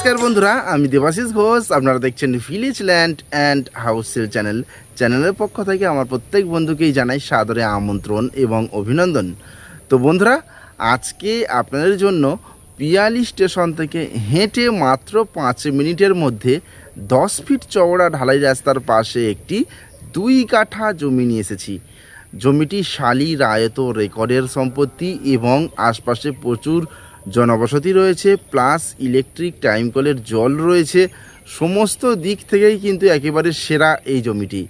নমস্কার বন্ধুরা, আমি দেবাশিস ঘোষ। আপনারা দেখছেন village land and house sale চ্যানেলের পক্ষ থেকে আমার প্রত্যেক বন্ধুকেই জানাই সাদরে আমন্ত্রণ এবং অভিনন্দন। তো বন্ধুরা, আজকে আপনাদের জন্য পিয়ালি স্টেশন থেকে হেঁটে মাত্র 5 মিনিটের মধ্যে 10 ফিট চওড়া ঢালাই রাস্তার পাশে একটি 2 কাঠা জমি নিয়ে এসেছি। জমিটি শালি রায়ত রেকর্ডের সম্পত্তি এবং আশপাশে প্রচুর জনবসতি রয়েছে, প্লাস ইলেকট্রিক টাইম কলের জল রয়েছে। সমস্ত দিক থেকেই কিন্তু একেবারে সেরা এই জমিটি।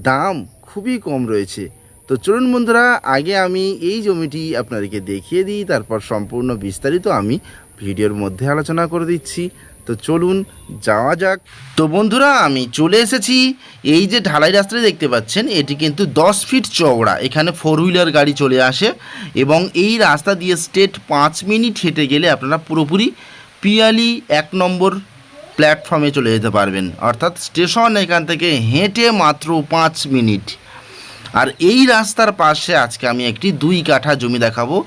দাম খুবই কম রয়েছে। তো চলুন বন্ধুরা, আগে আমি এই জমিটি আপনাদেরকে দেখিয়ে দিই, তারপর সম্পূর্ণ বিস্তারিত আমি ভিডিওর মধ্যে আলোচনা করে দিচ্ছি। তো চলুন যাওয়া যাক। তো বন্ধুরা, আমি চলে এসেছি। এই যে ঢালাই রাস্তাটি দেখতে পাচ্ছেন, এটি কিন্তু 10 ফিট চওড়া। এখানে 4 হুইলার গাড়ি চলে আসে এবং এই রাস্তা দিয়ে স্ট্রেট 5 মিনিট হেঁটে গেলে আপনারা পুরোপুরি পিয়ালি 1 নম্বর প্ল্যাটফর্মে চলে যেতে পারবেন। অর্থাৎ স্টেশন এখান থেকে হেঁটে মাত্র 5 মিনিট। আর এই রাস্তার পাশে আজকে আমি একটি 2 কাঠা জমি দেখাবো।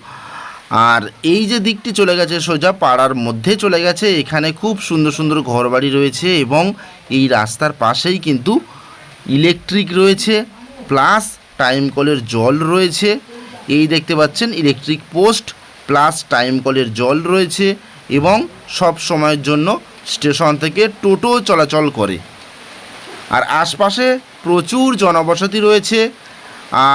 আর এই যে দিকটি চলে গেছে সোজা পাড়ার মধ্যে চলে গেছে, এখানে খুব সুন্দর সুন্দর ঘরবাড়ি রয়েছে এবং এই রাস্তার পাশেই কিন্তু ইলেকট্রিক রয়েছে, প্লাস টাইম কলের জল রয়েছে। এই দেখতে পাচ্ছেন ইলেকট্রিক পোস্ট প্লাস টাইম কলের জল রয়েছে এবং সব সময়ের জন্য স্টেশন থেকে টোটো চলাচল করে। আর আশপাশে প্রচুর জনবসতি রয়েছে।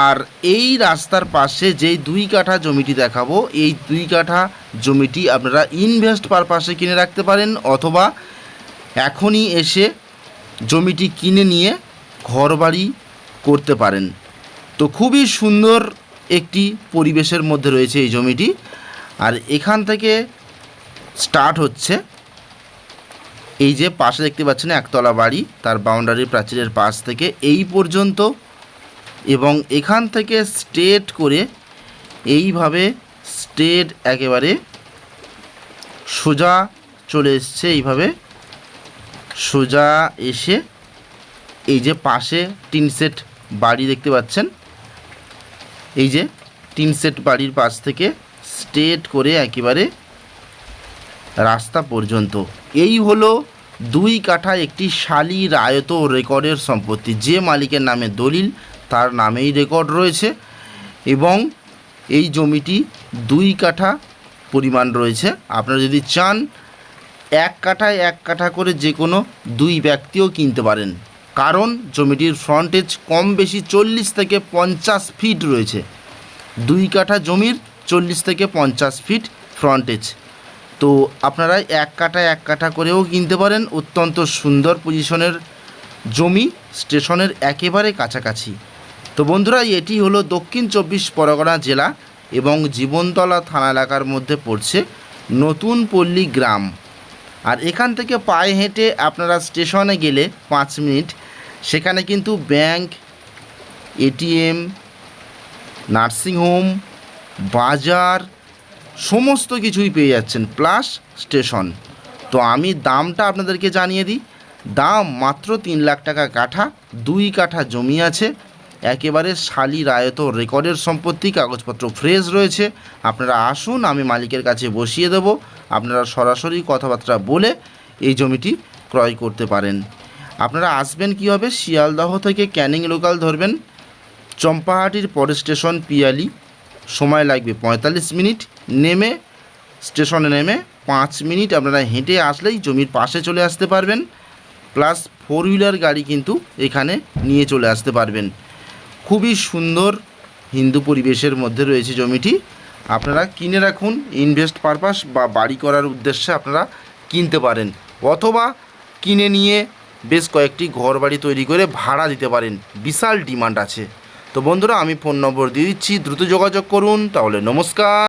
আর এই রাস্তার পাশে যেই 2 কাঠা জমিটি দেখাবো, এই 2 কাঠা জমিটি আপনারা ইনভেস্ট পারপাসে কিনে রাখতে পারেন, অথবা এখনই এসে জমিটি কিনে নিয়ে ঘরবাড়ি করতে পারেন। তো খুবই সুন্দর একটি পরিবেশের মধ্যে রয়েছে এই জমিটি। আর এখান থেকে স্টার্ট হচ্ছে, এই যে পাশে দেখতে পাচ্ছেন একতলা বাড়ি, তার বাউন্ডারি প্রাচীরের পাশ থেকে এই পর্যন্ত, এবং এখান থেকে স্ট্রেট করে এইভাবে স্ট্রেট একেবারে সোজা চলে এসছে। এইভাবে সোজা এসে এই যে পাশে টিন সেট বাড়ি দেখতে পাচ্ছেন, এই যে টিন সেট বাড়ির পাশ থেকে স্ট্রেট করে একেবারে রাস্তা পর্যন্ত। এই হলো 2 কাঠা একটি শালি রায়ত রেকর্ডের সম্পত্তি। যে মালিকের নামে দলিল, তার নামেই রেকর্ড রয়েছে এবং এই জমিটি 2 কাঠা পরিমাণ রয়েছে। আপনারা যদি চান 1 কাঠায় 1 কাঠা করে যে কোনো 2 ব্যক্তিও কিনতে পারেন, কারণ জমিটির ফ্রন্টেজ কম বেশি 40 থেকে 50 ফিট রয়েছে। 2 কাঠা জমির 40 থেকে 50 ফিট ফ্রন্টেজ। তো আপনারা 1 কাঠায় 1 কাঠা করেও কিনতে পারেন। অত্যন্ত সুন্দর পজিশনের জমি, স্টেশনের একেবারে কাছাকাছি। তো বন্ধুরা, এটি হলো দক্ষিণ 24 পরগনা জেলা এবং জীবনতলা থানা এলাকার মধ্যে পড়ছে নতুন পল্লী গ্রাম। আর এখান থেকে পায়ে হেঁটে আপনারা স্টেশনে গেলে 5 মিনিট, সেখানে কিন্তু ব্যাংক, এটিএম, নার্সিংহোম, বাজার সমস্ত কিছুই পেয়ে যাচ্ছেন, প্লাস স্টেশন। তো আমি দামটা আপনাদেরকে জানিয়ে দিই। দাম মাত্র 3 লাখ টাকা কাঠা। 2 কাঠা জমি আছে, একেবারে শালি রায়ত রেকর্ডের সম্পত্তি, কাগজপত্র ফ্রেশ রয়েছে। আপনারা আসুন, আমি মালিকের কাছে বসিয়ে দেব। আপনারা সরাসরি কথাবার্তা বলে এই জমিটি ক্রয় করতে পারেন। আপনারা আসবেন কীভাবে? শিয়ালদহ থেকে ক্যানিং লোকাল ধরবেন, চম্পাহাটির পরের স্টেশন পিয়ালি, সময় লাগবে 45 মিনিট। নেমে স্টেশনে নেমে 5 মিনিট আপনারা হেঁটে আসলেই জমির পাশে চলে আসতে পারবেন, প্লাস 4 হুইলার গাড়ি কিন্তু এখানে নিয়ে চলে আসতে পারবেন। খুবই সুন্দর হিন্দু পরিবেশের মধ্যে রয়েছে জমিটি। আপনারা কিনে রাখুন, ইনভেস্ট পারপাস বা বাড়ি করার উদ্দেশ্যে আপনারা কিনতে পারেন, অথবা কিনে নিয়ে বেশ কয়েকটি ঘর বাড়ি তৈরি করে ভাড়া দিতে পারেন। বিশাল ডিমান্ড আছে। তো বন্ধুরা, আমি ফোন নম্বর দিয়ে দিচ্ছি, দ্রুত যোগাযোগ করুন। তাহলে নমস্কার।